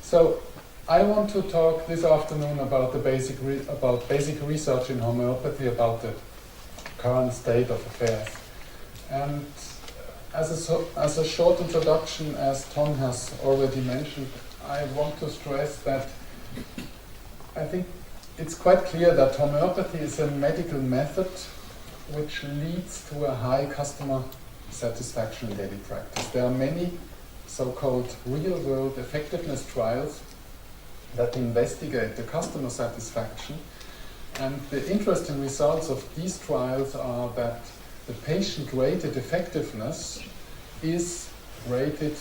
So I want to talk this afternoon about the basic research in homeopathy, about the current state of affairs. And as a short introduction, as Tom has already mentioned, I want to stress that I think it's quite clear that homeopathy is a medical method which leads to a high customer satisfaction in daily practice. There are many so-called real-world effectiveness trials that investigate the customer satisfaction, and the interesting results of these trials are that the patient-rated effectiveness is rated,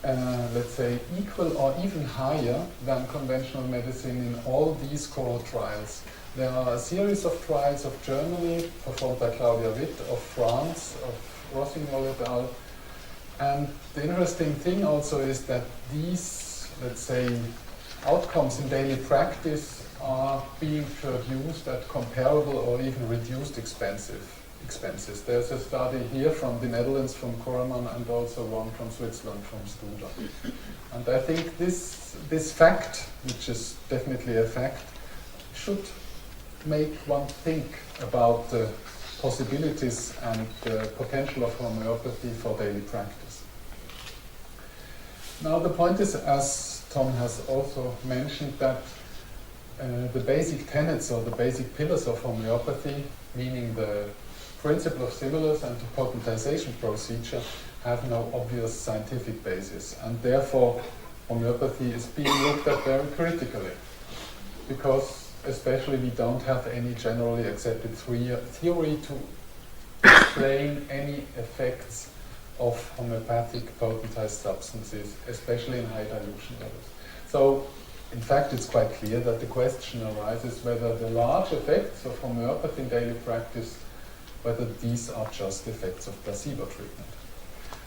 let's say, equal or even higher than conventional medicine in all these core trials. There are a series of trials of Germany, performed by Claudia Witt, of France, of Rossignol et al. And the interesting thing also is that these, let's say, outcomes in daily practice are being produced at comparable or even reduced expenses. There's a study here from the Netherlands, from Koreman, and also one from Switzerland, from Studer. And I think this fact, which is definitely a fact, should make one think about the possibilities and the potential of homeopathy for daily practice. Now the point is, as Tom has also mentioned, that the basic tenets or the basic pillars of homeopathy, meaning the principle of similars and the potentization procedure, have no obvious scientific basis, and therefore homeopathy is being looked at very critically, because especially we don't have any generally accepted theory to explain any effects of homeopathic potentized substances, especially in high dilution levels. So, in fact, it's quite clear that the question arises whether the large effects of homeopathy in daily practice, whether these are just effects of placebo treatment.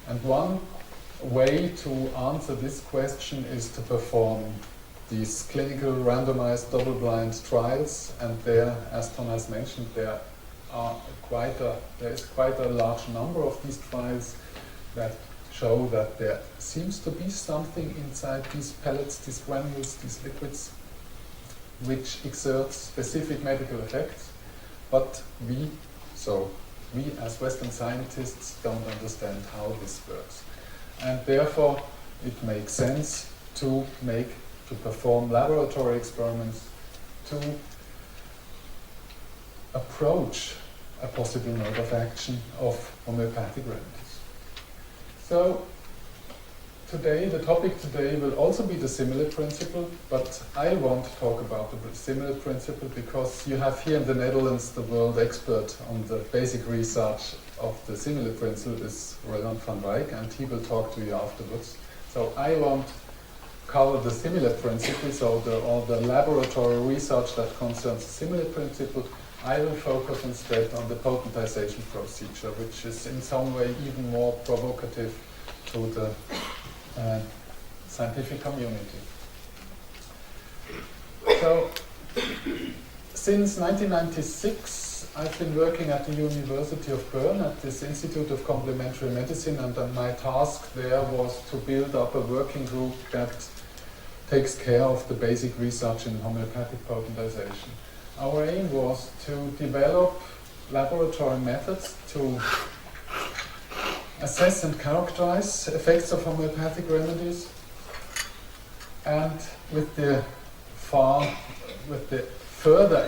And one way to answer this question is to perform these clinical randomized double-blind trials, and there, as Tom has mentioned, there is quite a large number of these trials that show that there seems to be something inside these pellets, these granules, these liquids, which exerts specific medical effects, but we as Western scientists don't understand how this works. And therefore it makes sense to perform laboratory experiments to approach a possible mode of action of homeopathic remedies. So today, the topic today will also be the similar principle, but I want to talk about the similar principle because you have here in the Netherlands the world expert on the basic research of the similar principle is Roland van Wijk, and he will talk to you afterwards. So I want to cover the similar principle, so all the laboratory research that concerns the similar principle. I will focus instead on the potentization procedure, which is in some way even more provocative to the scientific community. So, since 1996, I've been working at the University of Bern at this Institute of Complementary Medicine, and my task there was to build up a working group that takes care of the basic research in homeopathic potentization. Our aim was to develop laboratory methods to assess and characterize effects of homeopathic remedies, and with the further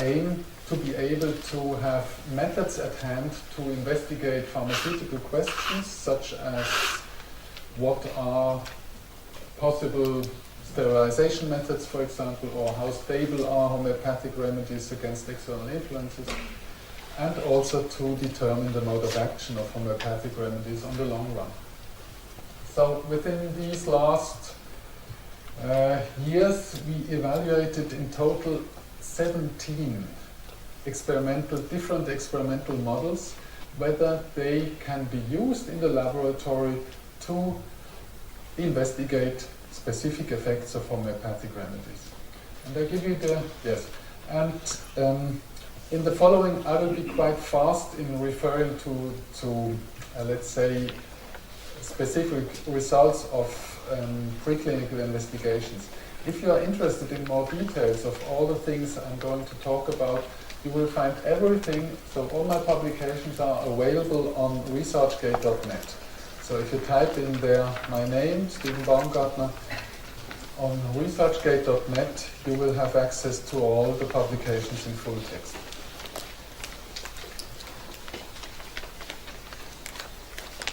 aim to be able to have methods at hand to investigate pharmaceutical questions, such as what are possible sterilization methods, for example, or how stable are homeopathic remedies against external influences, and also to determine the mode of action of homeopathic remedies on the long run. So within these last years, we evaluated in total 17 different experimental models, whether they can be used in the laboratory to investigate specific effects of homeopathic remedies. And I give you in the following, I will be quite fast in referring to let's say, specific results of preclinical investigations. If you are interested in more details of all the things I'm going to talk about, you will find everything, so all my publications are available on researchgate.net. So if you type in there my name, Stephan Baumgartner, on researchgate.net you will have access to all the publications in full text.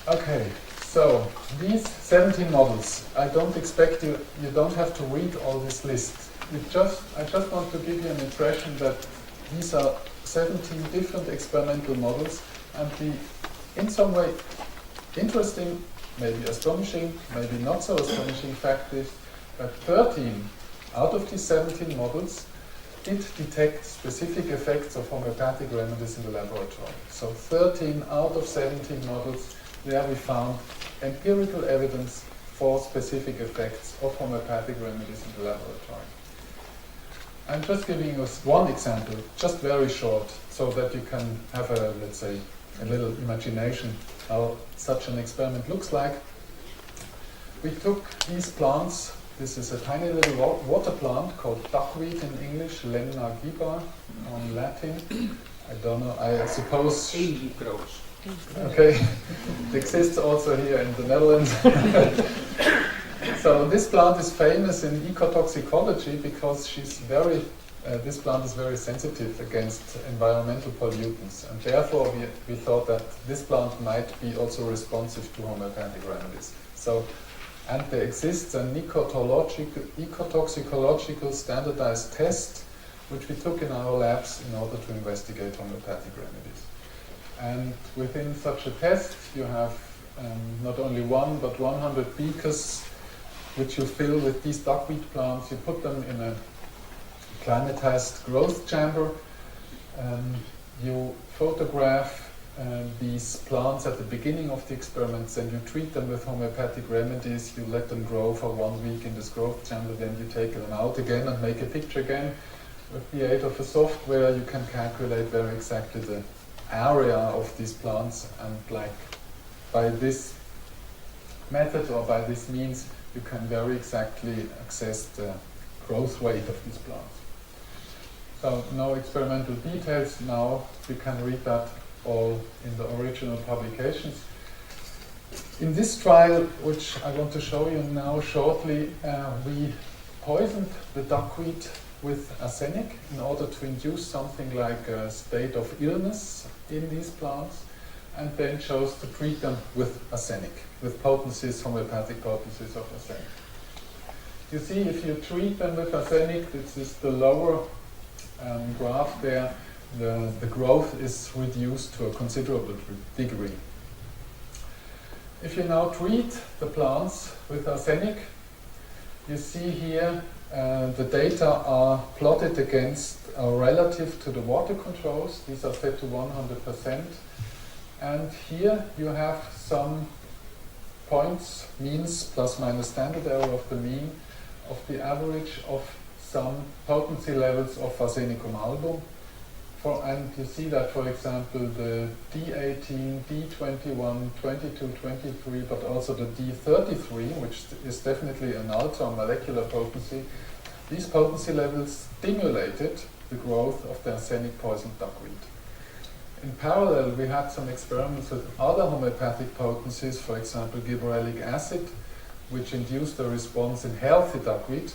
Okay, so these 17 models, I don't expect you don't have to read all this list. I just want to give you an impression that these are 17 different experimental models, and the, in some way, interesting, maybe astonishing, maybe not so astonishing fact is that 13 out of these 17 models did detect specific effects of homeopathic remedies in the laboratory. So 13 out of 17 models, there we found empirical evidence for specific effects of homeopathic remedies in the laboratory. I'm just giving you one example, just very short, so that you can have a, let's say, a little imagination how such an experiment looks like. We took these plants. This is a tiny little water plant called duckweed in English, Lemna giba on Latin. I don't know, I suppose... Okay, it exists also here in the Netherlands. So this plant is famous in ecotoxicology because this plant is very sensitive against environmental pollutants, and therefore we thought that this plant might be also responsive to homeopathic remedies. So, and there exists an ecotoxicological standardized test which we took in our labs in order to investigate homeopathic remedies. And within such a test you have not only one but 100 beakers which you fill with these duckweed plants. You put them in a climatized growth chamber. You photograph these plants at the beginning of the experiments, and you treat them with homeopathic remedies. You let them grow for 1 week in this growth chamber, then you take them out again and make a picture again. With the aid of a software you can calculate very exactly the area of these plants, and like by this method or by this means you can very exactly access the growth rate of these plants. So no experimental details now, you can read that all in the original publications. In this trial, which I want to show you now shortly, we poisoned the duckweed with arsenic in order to induce something like a state of illness in these plants, and then chose to treat them with arsenic, with potencies, homeopathic potencies of arsenic. You see, if you treat them with arsenic, this is the lower graph there, the growth is reduced to a considerable degree. If you now treat the plants with arsenic, you see here the data are plotted against relative to the water controls. These are set to 100%. And here you have some points, means plus minus standard error of the mean, of the average of some potency levels of Arsenicum album. And you see that, for example, the D18, D21, 22, 23, but also the D33, which is definitely an ultra-molecular potency, these potency levels stimulated the growth of the arsenic poisoned duckweed. In parallel, we had some experiments with other homeopathic potencies, for example, gibberellic acid, which induced a response in healthy duckweed,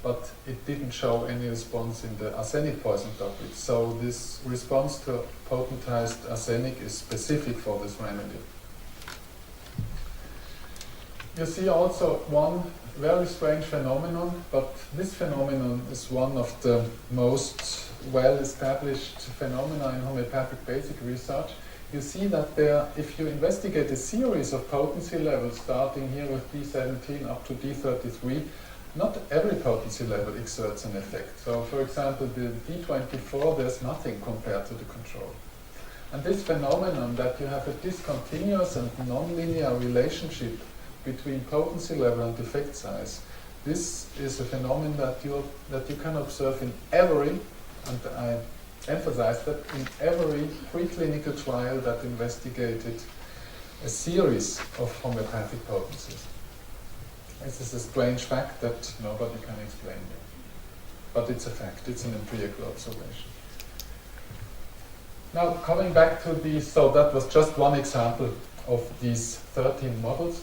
but it didn't show any response in the arsenic poisoned duckweed. So this response to potentized arsenic is specific for this remedy. You see also one very strange phenomenon, but this phenomenon is one of the most well-established phenomena in homeopathic basic research. You see that there, if you investigate a series of potency levels starting here with D17 up to D33, not every potency level exerts an effect. So, for example, the D24, there's nothing compared to the control. And this phenomenon that you have a discontinuous and nonlinear relationship between potency level and effect size, this is a phenomenon that you can observe in every, and I emphasize that, in every preclinical trial that investigated a series of homeopathic potencies. This is a strange fact that nobody can explain yet. But it's a fact, it's an empirical observation. Now, coming back to these, so that was just one example of these 13 models.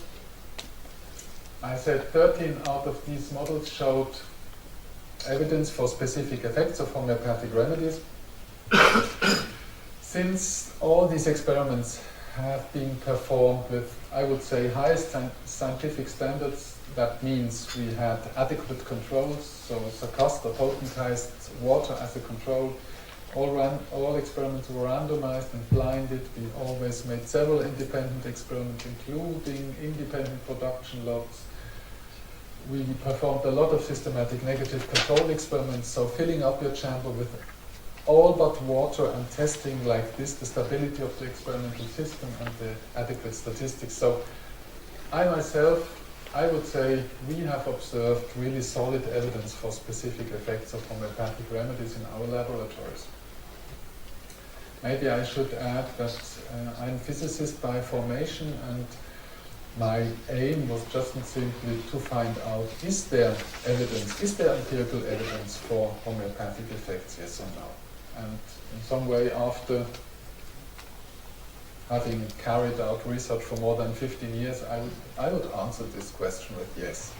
I said 13 out of these models showed evidence for specific effects of homeopathic remedies. Since all these experiments have been performed with, I would say, highest scientific standards, that means we had adequate controls, so succost or potentized water as a control. All experiments were randomized and blinded. We always made several independent experiments, including independent production lots. We performed a lot of systematic negative control experiments, so filling up your chamber with all but water and testing like this the stability of the experimental system and the adequate statistics. So I myself, I would say we have observed really solid evidence for specific effects of homeopathic remedies in our laboratories. Maybe I should add that I'm a physicist by formation, and my aim was just simply to find out, is there evidence, is there empirical evidence for homeopathic effects, yes or no? And in some way, after having carried out research for more than 15 years, I would answer this question with yes.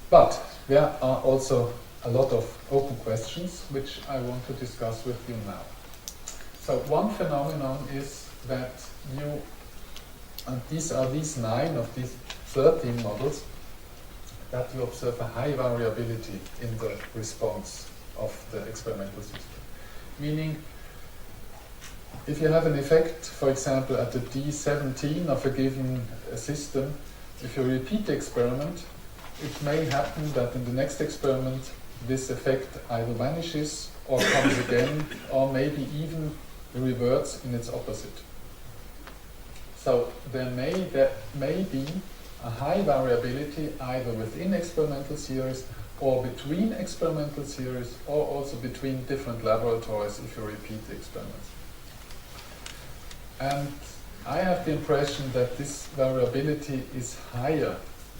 But there are also a lot of open questions which I want to discuss with you now. So one phenomenon is that you, and these are these 9 of these 13 models, that you observe a high variability in the response of the experimental system. Meaning, if you have an effect, for example, at the D17 of a given system, if you repeat the experiment, it may happen that in the next experiment this effect either vanishes or comes again, or maybe even reverts in its opposite. So there may be a high variability either within experimental series or between experimental series, or also between different laboratories if you repeat the experiments. And I have the impression that this variability is higher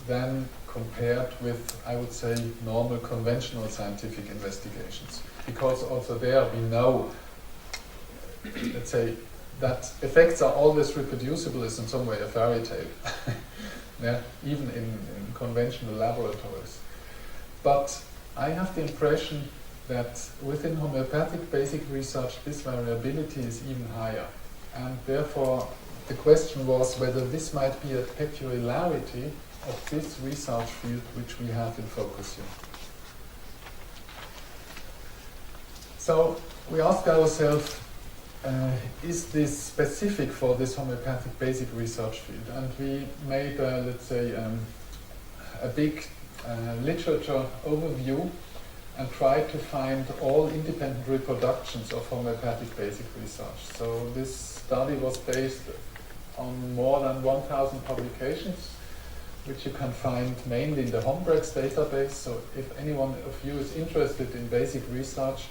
than compared with, I would say, normal conventional scientific investigations. Because also there we know, let's say, that effects are always reproducible is in some way a fairy tale, yeah, even in conventional laboratories. But I have the impression that within homeopathic basic research this variability is even higher. And therefore the question was whether this might be a peculiarity of this research field which we have in focus here. So we ask ourselves, is this specific for this homeopathic basic research field? And we made, let's say, a big literature overview and tried to find all independent reproductions of homeopathic basic research. So this study was based on more than 1,000 publications, which you can find mainly in the Hombrex database. So if anyone of you is interested in basic research,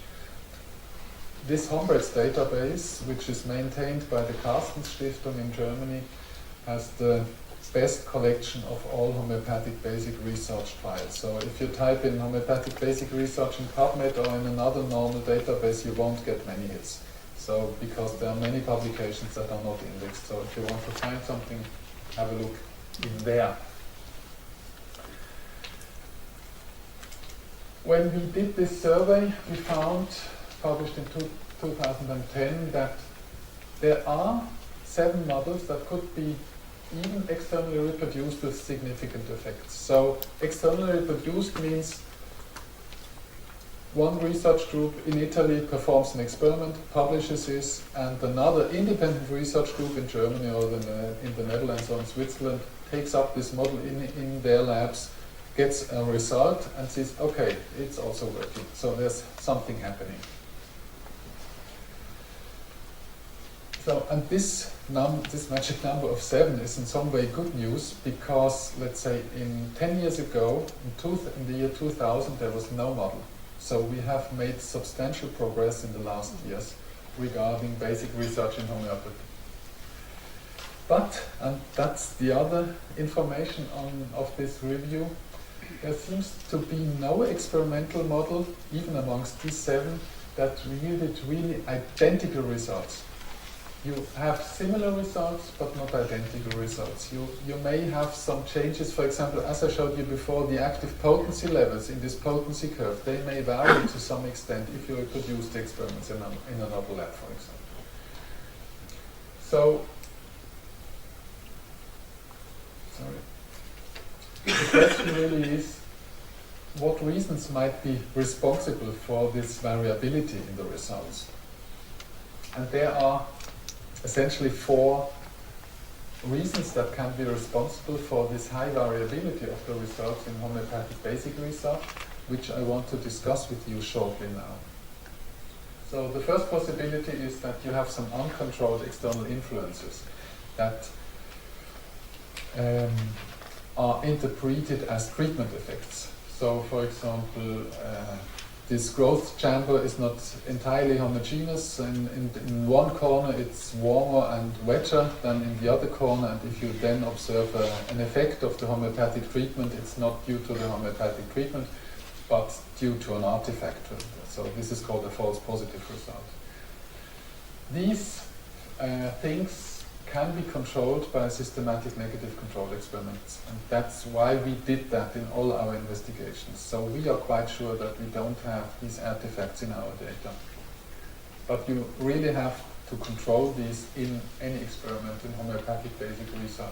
this Hombrex database, which is maintained by the Carstens Stiftung in Germany, has the best collection of all homeopathic basic research trials. So if you type in homeopathic basic research in PubMed or in another normal database, you won't get many hits. So because there are many publications that are not indexed. So if you want to find something, have a look in there. When we did this survey, we found, published in 2010, that there are 7 models that could be even externally reproduced with significant effects. So externally reproduced means one research group in Italy performs an experiment, publishes this, and another independent research group in Germany or in the Netherlands or in Switzerland takes up this model in their labs, gets a result and says, okay, it's also working. So there's something happening. So, and this magic number of 7 is in some way good news, because let's say in 10 years ago, in the year 2000, there was no model. So we have made substantial progress in the last years regarding basic research in homeopathy. But, and that's the other information of this review, there seems to be no experimental model, even amongst these 7, that yielded really identical results. You have similar results, but not identical results. You may have some changes. For example, as I showed you before, the active potency levels in this potency curve, they may vary to some extent if you reproduce the experiments in another lab, for example. So, the question really is, what reasons might be responsible for this variability in the results? And there are essentially 4 reasons that can be responsible for this high variability of the results in homeopathic basic research, which I want to discuss with you shortly now. So the first possibility is that you have some uncontrolled external influences that are interpreted as treatment effects. So, for example, this growth chamber is not entirely homogeneous. In one corner it's warmer and wetter than in the other corner, and if you then observe an effect of the homeopathic treatment, it's not due to the homeopathic treatment, but due to an artifact. So this is called a false positive result. These things can be controlled by systematic negative control experiments, and that's why we did that in all our investigations. So we are quite sure that we don't have these artifacts in our data. But you really have to control these in any experiment in homeopathic basic research.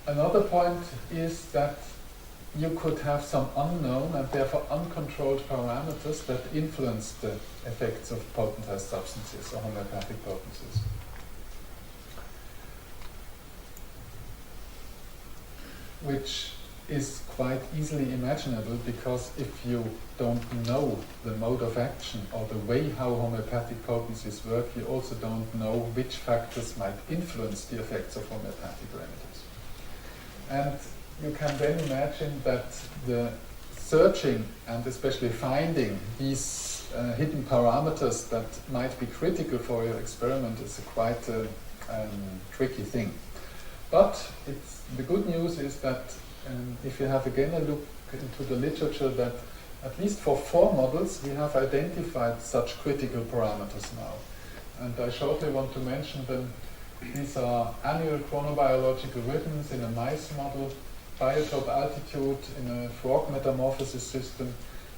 Another point is that you could have some unknown and therefore uncontrolled parameters that influence the effects of potentized substances or homeopathic potencies. Which is quite easily imaginable, because if you don't know the mode of action or the way how homeopathic potencies work, you also don't know which factors might influence the effects of homeopathic remedies. And you can then imagine that the searching and especially finding these hidden parameters that might be critical for your experiment is a quite tricky thing. But the good news is that if you have again a look into the literature, that at least for 4 models we have identified such critical parameters now. And I shortly want to mention them. These are annual chronobiological rhythms in a mice model, biotope altitude in a frog metamorphosis system,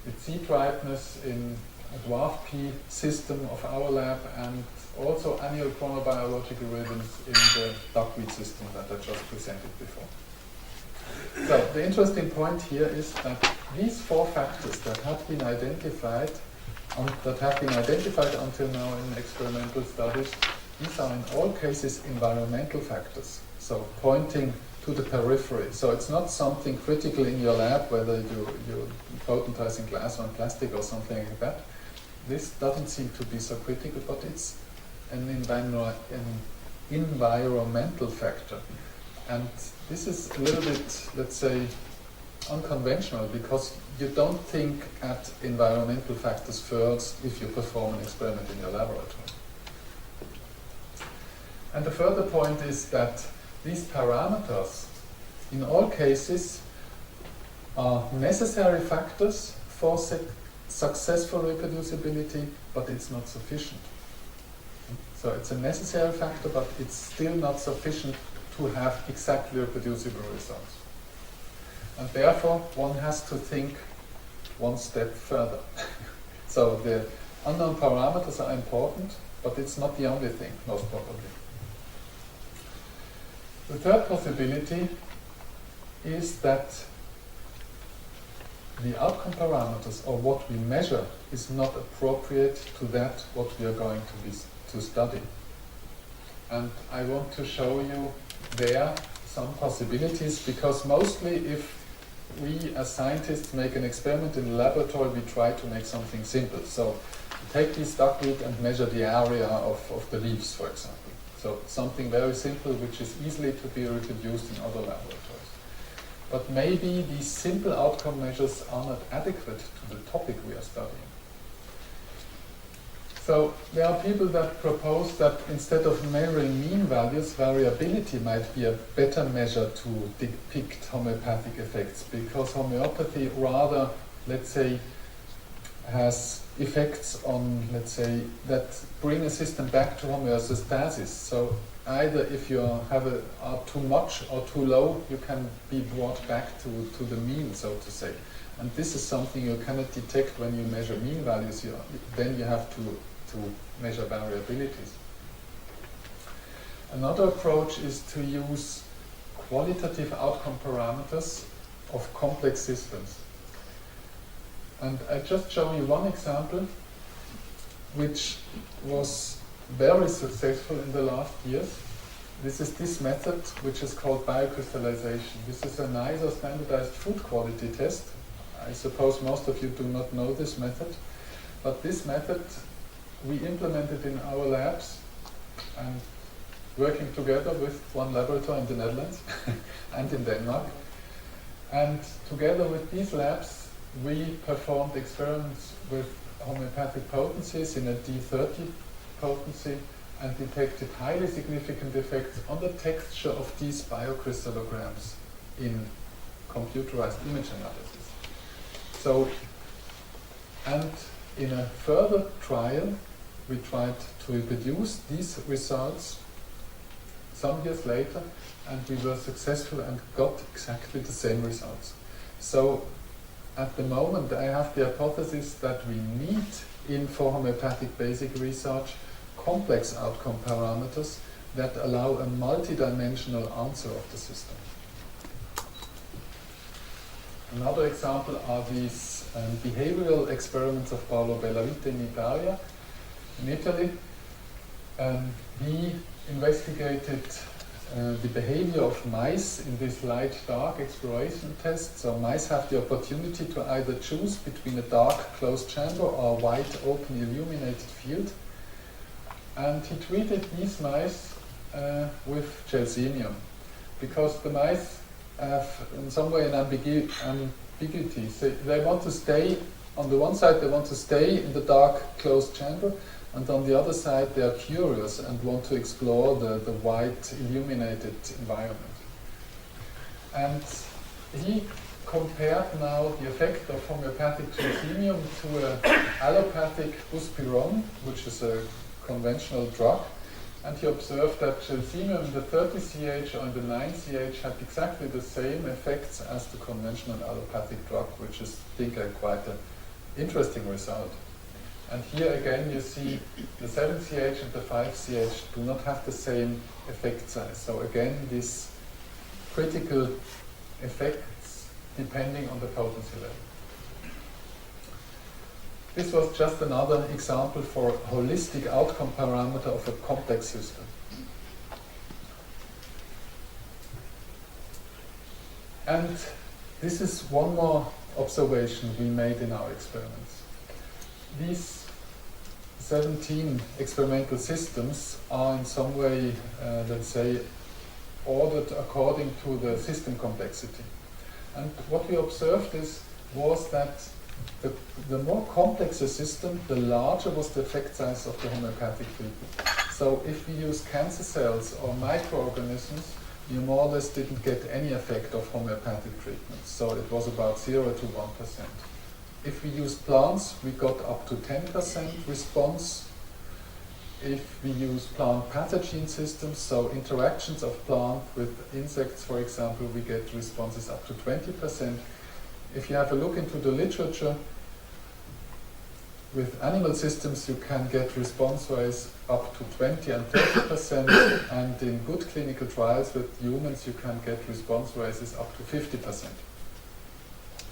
with seed ripeness in a dwarf pea system of our lab, and also annual chronobiological rhythms in the duckweed system that I just presented before. So the interesting point here is that these 4 factors that have been identified until now in experimental studies, these are in all cases environmental factors, so pointing to the periphery. So it's not something critical in your lab, whether you're potentizing glass on plastic or something like that. This doesn't seem to be so critical, but it's an environmental factor. And this is a little bit, let's say, unconventional, because you don't think at environmental factors first if you perform an experiment in your laboratory. And the further point is that these parameters, in all cases, are necessary factors for successful reproducibility, but it's not sufficient. So it's a necessary factor, but it's still not sufficient to have exactly reproducible results. And therefore, one has to think one step further. So the unknown parameters are important, but it's not the only thing, most probably. The third possibility is that the outcome parameters, or what we measure, is not appropriate to that what we are going to study. And I want to show you there some possibilities, because mostly if we as scientists make an experiment in the laboratory, we try to make something simple. So we take this duckweed and measure the area of the leaves, for example. So something very simple which is easily to be reproduced in other laboratories. But maybe these simple outcome measures are not adequate to the topic we are studying. So there are people that propose that instead of measuring mean values, variability might be a better measure to depict homeopathic effects, because homeopathy rather, let's say, has effects on, let's say, that bring a system back to homeostasis. So either if you are too much or too low, you can be brought back to the mean, so to say. And this is something you cannot detect when you measure mean values. Then you have to measure variabilities. Another approach is to use qualitative outcome parameters of complex systems. And I just show you one example which was very successful in the last years. This is this method, which is called biocrystallization. This is a nice standardized food quality test. I suppose most of you do not know this method, but this method we implemented in our labs and working together with one laboratory in the Netherlands and in Denmark. And together with these labs, we performed experiments with homeopathic potencies in a D30 potency and detected highly significant effects on the texture of these biocrystallograms in computerized image analysis. So, and in a further trial, we tried to reproduce these results some years later, and we were successful and got exactly the same results. So at the moment I have the hypothesis that we need for homeopathic basic research complex outcome parameters that allow a multidimensional answer of the system. Another example are these behavioral experiments of Paolo Bellavita in Italy. He investigated the behavior of mice in this light-dark exploration test. So mice have the opportunity to either choose between a dark closed chamber or a wide open illuminated field. And he treated these mice with gelsemium, because the mice have in some way an ambiguity. So they want to stay, on the one side they want to stay in the dark closed chamber, and on the other side they are curious and want to explore the white illuminated environment. And he compared now the effect of homeopathic gelsemium to an allopathic buspirone, which is a conventional drug, and he observed that gelsemium in the 30CH or in the 9CH had exactly the same effects as the conventional allopathic drug, which is, I think, quite an interesting result. And here again you see the 7CH and the 5CH do not have the same effect size. So again, these critical effects depending on the potency level. This was just another example for a holistic outcome parameter of a complex system. And this is one more observation we made in our experiments. These 17 experimental systems are in some way, let's say, ordered according to the system complexity. And what we observed was that the more complex a system, the larger was the effect size of the homeopathic treatment. So if we use cancer cells or microorganisms, you more or less didn't get any effect of homeopathic treatment. So it was about 0 to 1%. If we use plants, we got up to 10% response. If we use plant pathogen systems, so interactions of plant with insects, for example, we get responses up to 20%. If you have a look into the literature, with animal systems you can get response rates up to 20 and 30%, and in good clinical trials with humans you can get response rates up to 50%.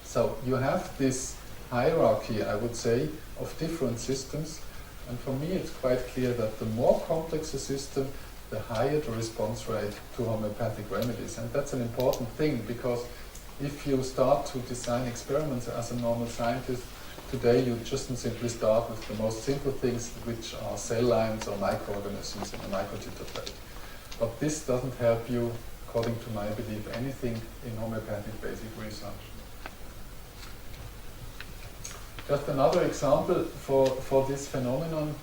So you have this hierarchy, I would say, of different systems, and for me it's quite clear that the more complex a system, the higher the response rate to homeopathic remedies. And that's an important thing, because if you start to design experiments as a normal scientist, today you just simply start with the most simple things, which are cell lines or microorganisms in a microtiter plate. But this doesn't help you, according to my belief, anything in homeopathic basic research. Just another example for this phenomenon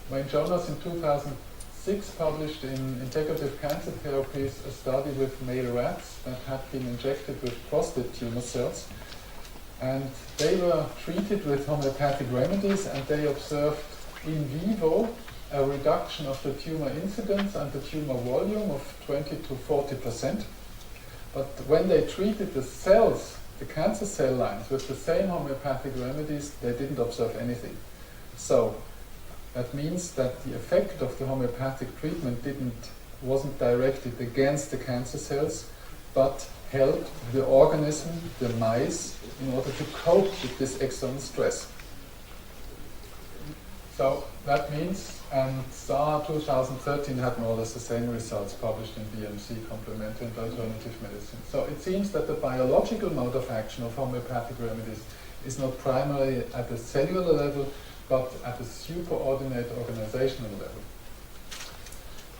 Wayne Jonas in 2006 published in Integrative Cancer Therapies a study with male rats that had been injected with prostate tumor cells. And they were treated with homeopathic remedies, and they observed in vivo a reduction of the tumor incidence and the tumor volume of 20 to 40%. But when they treated the cells, the cancer cell lines, with the same homeopathic remedies, they didn't observe anything. So that means that the effect of the homeopathic treatment wasn't directed against the cancer cells, but helped the organism, the mice, in order to cope with this external stress. So that means, and SAR 2013 had more or less the same results published in BMC, Complementary and Alternative Medicine. So it seems that the biological mode of action of homeopathic remedies is not primarily at the cellular level, but at the superordinate organizational level.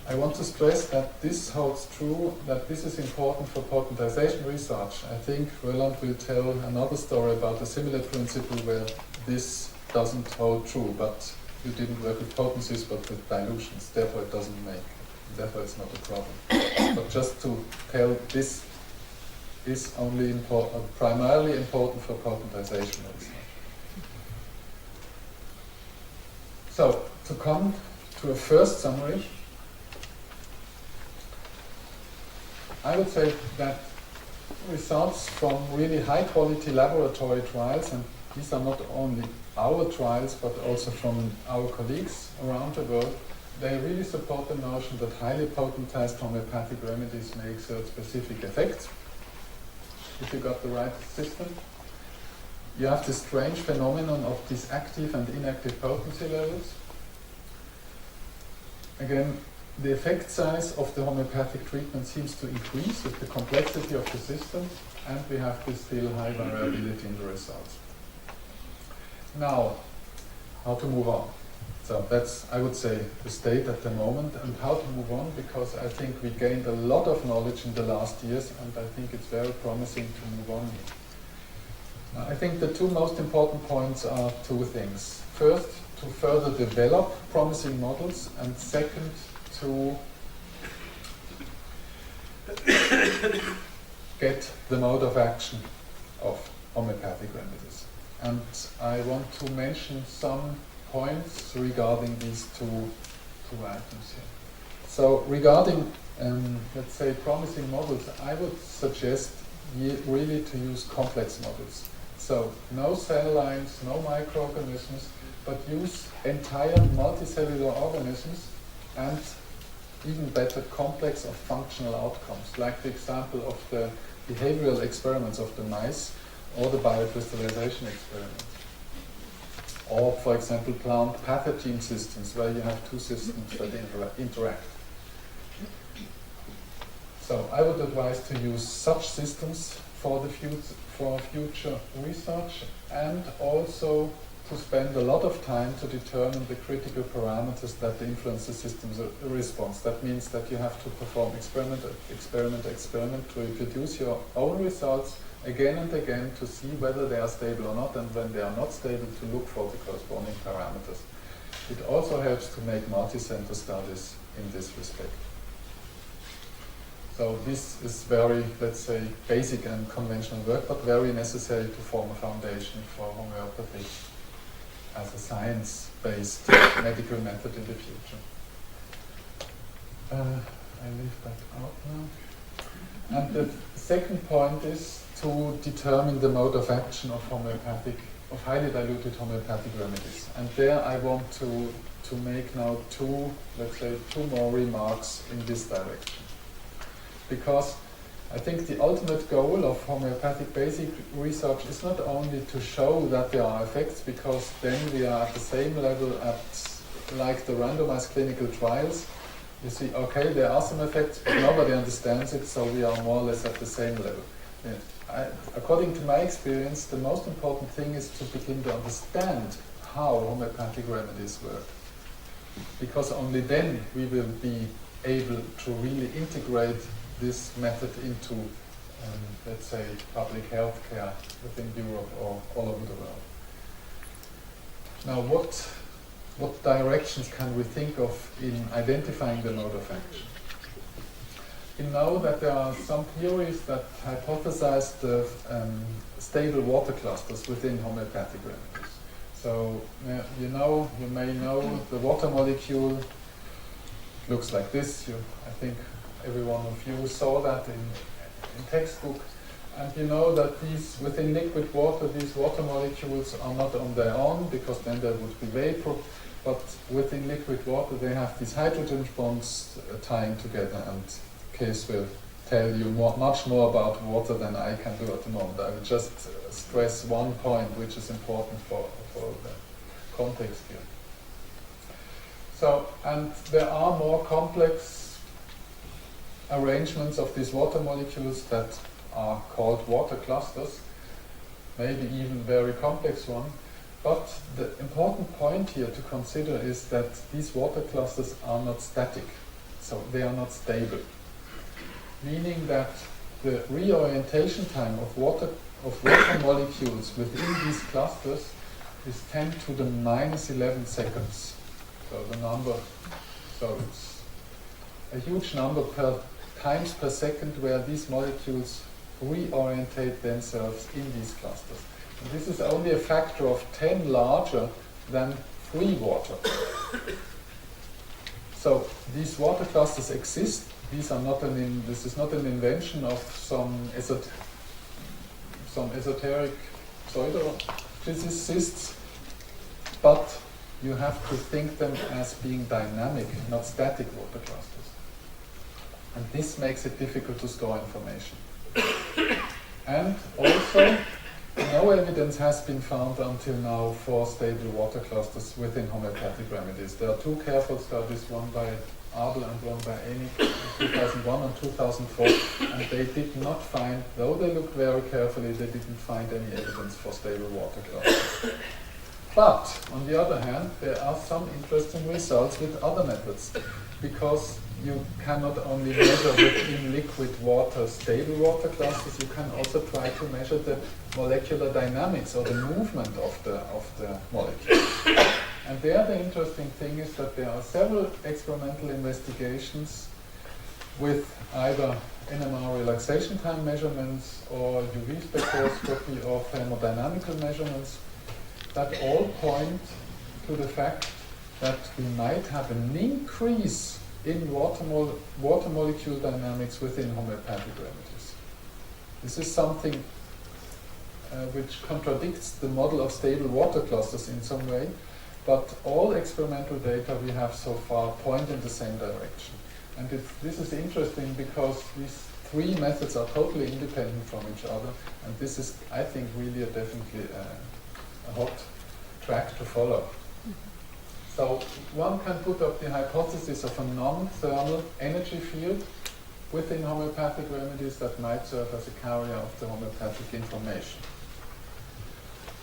I want to stress that this holds true, that this is important for potentization research. I think Roland will tell another story about a similar principle where this doesn't hold true, but you didn't work with potencies but with dilutions, therefore it doesn't make, therefore it's not a problem. But just to tell, this is only primarily important for potentization research. So, to come to a first summary, I would say that results from really high quality laboratory trials, and these are not only our trials but also from our colleagues around the world, they really support the notion that highly potentized homeopathic remedies may exert specific effects if you got the right system. You have this strange phenomenon of these active and inactive potency levels. Again, the effect size of the homeopathic treatment seems to increase with the complexity of the system, and we have this still high variability in the results. Now, how to move on? So that's, I would say, the state at the moment, and how to move on, because I think we gained a lot of knowledge in the last years, and I think it's very promising to move on here. I think the two most important points are two things. First, to further develop promising models, and second, to get the mode of action of homeopathic remedies. And I want to mention some points regarding these two items here. So regarding, let's say, promising models, I would suggest really to use complex models. So no cell lines, no microorganisms, but use entire multicellular organisms, and even better, complex of functional outcomes, like the example of the behavioral experiments of the mice or the biocrystallization experiments. Or, for example, plant pathogen systems, where you have two systems that interact. So I would advise to use such systems for future research, and also to spend a lot of time to determine the critical parameters that influence the system's response. That means that you have to perform experiment to reproduce your own results again and again to see whether they are stable or not, and when they are not stable, to look for the corresponding parameters. It also helps to make multi-center studies in this respect. So this is very, let's say, basic and conventional work, but very necessary to form a foundation for homeopathy as a science-based medical method in the future. I leave that out now. And the second point is to determine the mode of action of highly diluted homeopathic remedies. And there I want to make now two more remarks in this direction. Because I think the ultimate goal of homeopathic basic research is not only to show that there are effects, because then we are at the same level like the randomized clinical trials. You see, okay, there are some effects, but nobody understands it, so we are more or less at the same level. According to my experience, the most important thing is to begin to understand how homeopathic remedies work. Because only then we will be able to really integrate this method into, let's say, public health care within Europe or all over the world. Now, what what directions can we think of in identifying the mode of action? We know that there are some theories that hypothesize the stable water clusters within homeopathic remedies. So you may know the water molecule looks like this. I think every one of you saw that in textbook. And you know that within liquid water, these water molecules are not on their own, because then there would be vapor. But within liquid water, they have these hydrogen bonds tying together. And Kees will tell you much more about water than I can do at the moment. I will just stress one point, which is important for the context here. So, and there are more complex arrangements of these water molecules that are called water clusters, maybe even very complex one. But the important point here to consider is that these water clusters are not static, so they are not stable. Meaning that the reorientation time of water molecules within these clusters is 10 to the minus 11 seconds. So the number, so it's a huge number times per second where these molecules reorientate themselves in these clusters. And this is only a factor of 10 larger than free water. So these water clusters exist. This is not an invention of some esoteric pseudo-physicists, but you have to think them as being dynamic, not static water clusters. And this makes it difficult to store information. And also, no evidence has been found until now for stable water clusters within homeopathic remedies. There are two careful studies, one by Abel and one by Enig in 2001 and 2004, and they did not find, though they looked very carefully, they didn't find any evidence for stable water clusters. But, on the other hand, there are some interesting results with other methods, because you cannot only measure within liquid water stable water clusters, you can also try to measure the molecular dynamics or the movement of the molecule. And there the interesting thing is that there are several experimental investigations with either NMR relaxation time measurements or UV spectroscopy or thermodynamical measurements that all point to the fact that we might have an increase in water molecule dynamics within homeopathic remedies. This is something which contradicts the model of stable water clusters in some way, but all experimental data we have so far point in the same direction. And this is interesting because these three methods are totally independent from each other, and this is, I think, really definitely a hot track to follow. So one can put up the hypothesis of a non-thermal energy field within homeopathic remedies that might serve as a carrier of the homeopathic information.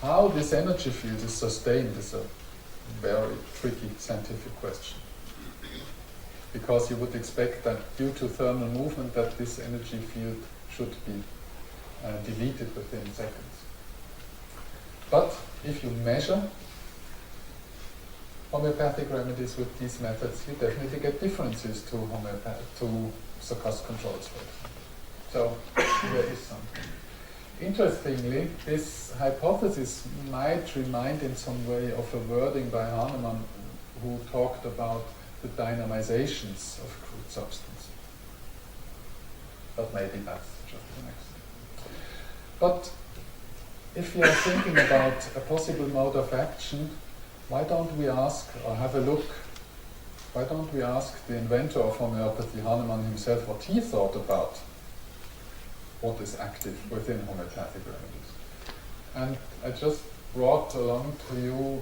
How this energy field is sustained is a very tricky scientific question, because you would expect that due to thermal movement that this energy field should be deleted within seconds. But if you measure homeopathic remedies with these methods, you definitely get differences to succus controls, for example. So there is something. Interestingly, this hypothesis might remind in some way of a wording by Hahnemann, who talked about the dynamizations of crude substance. But maybe that's just the next. But if you are thinking about a possible mode of action, why don't we ask, or have a look, why don't we ask the inventor of homeopathy, Hahnemann himself, what he thought about what is active within homeopathic remedies. And I just brought along to you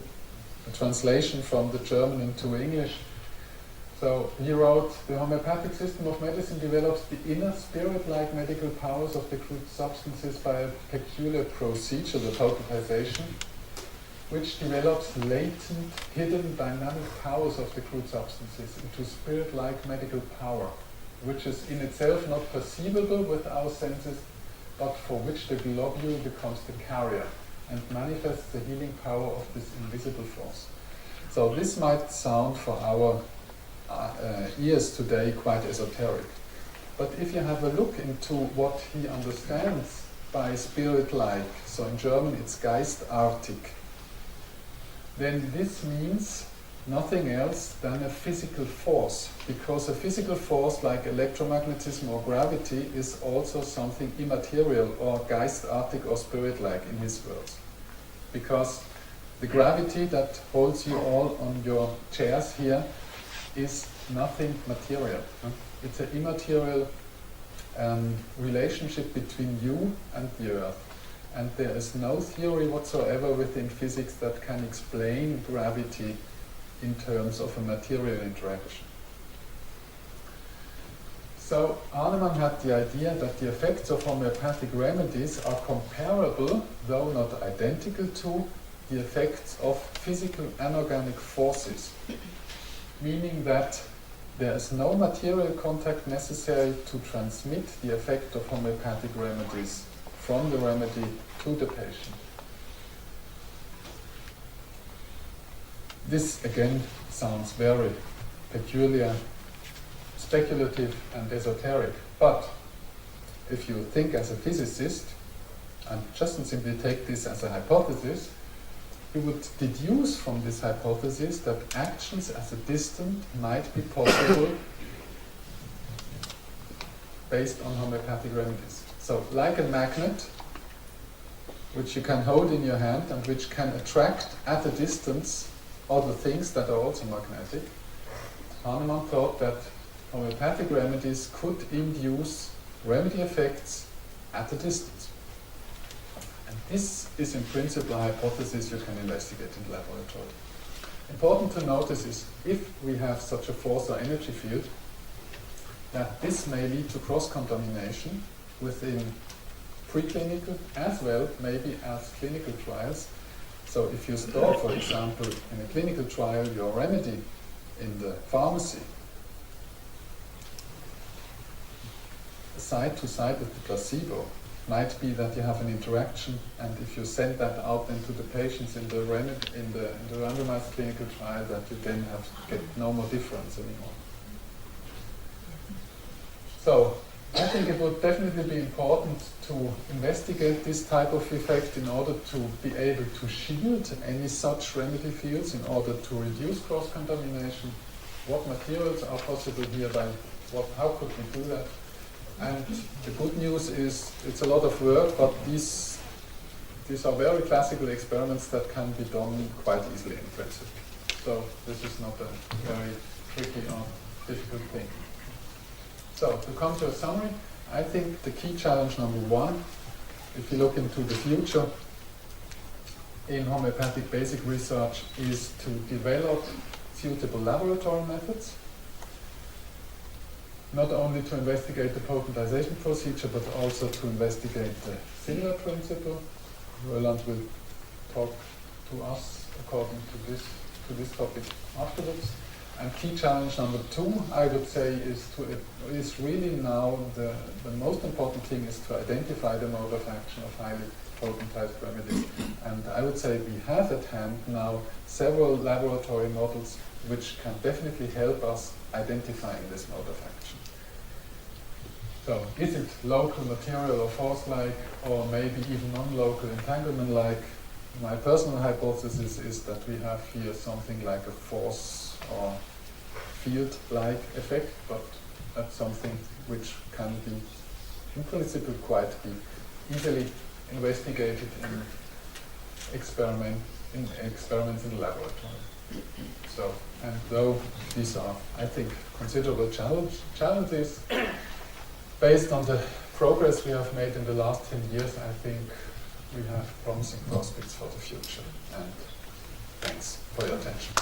a translation from the German into English. So he wrote, the homeopathic system of medicine develops the inner spirit-like medical powers of the crude substances by a peculiar procedure, the potentization, which develops latent, hidden dynamic powers of the crude substances into spirit-like medical power, which is in itself not perceivable with our senses, but for which the globule becomes the carrier and manifests the healing power of this invisible force. So this might sound for our ears today quite esoteric. But if you have a look into what he understands by spirit-like, so in German it's geistartig, then this means nothing else than a physical force, because a physical force like electromagnetism or gravity is also something immaterial or geistartig or spirit-like in his words. Because the gravity that holds you all on your chairs here is nothing material. It's an immaterial relationship between you and the earth. And there is no theory whatsoever within physics that can explain gravity in terms of a material interaction. So Hahnemann had the idea that the effects of homeopathic remedies are comparable, though not identical to, the effects of physical anorganic forces, meaning that there is no material contact necessary to transmit the effect of homeopathic remedies from the remedy to the patient. This again sounds very peculiar, speculative and esoteric, but if you think as a physicist and just simply take this as a hypothesis, you would deduce from this hypothesis that actions at a distance might be possible based on homeopathic remedies. So like a magnet, which you can hold in your hand and which can attract at a distance other things that are also magnetic, Hahnemann thought that homeopathic remedies could induce remedy effects at a distance. And this is in principle a hypothesis you can investigate in the laboratory. Important to notice is if we have such a force or energy field, that this may lead to cross-contamination within preclinical as well maybe as clinical trials. So if you store, for example, in a clinical trial your remedy in the pharmacy, side to side with the placebo, might be that you have an interaction, and if you send that out into the patients in the randomized clinical trial, that you then get no more difference anymore. So I think it would definitely be important to investigate this type of effect in order to be able to shield any such remedy fields, in order to reduce cross-contamination. What materials are possible here? How could we do that? And the good news is it's a lot of work, but these are very classical experiments that can be done quite easily in principle. So this is not a very tricky or difficult thing. So to come to a summary, I think the key challenge number one, if you look into the future in homeopathic basic research, is to develop suitable laboratory methods, not only to investigate the potentization procedure, but also to investigate the similar principle. Roland will talk to us according to this topic afterwards. And key challenge number two, I would say, is really now the most important thing is to identify the mode of action of highly potentized remedies. And I would say we have at hand now several laboratory models which can definitely help us identifying this mode of action. So is it local material or force-like, or maybe even non-local entanglement-like? My personal hypothesis is that we have here something like a force or field-like effect, but that's something which can be, in principle, quite be easily investigated in experiments in the laboratory. So, and though these are, I think, considerable challenges, based on the progress we have made in the last 10 years, I think we have promising prospects for the future. And thanks for your attention.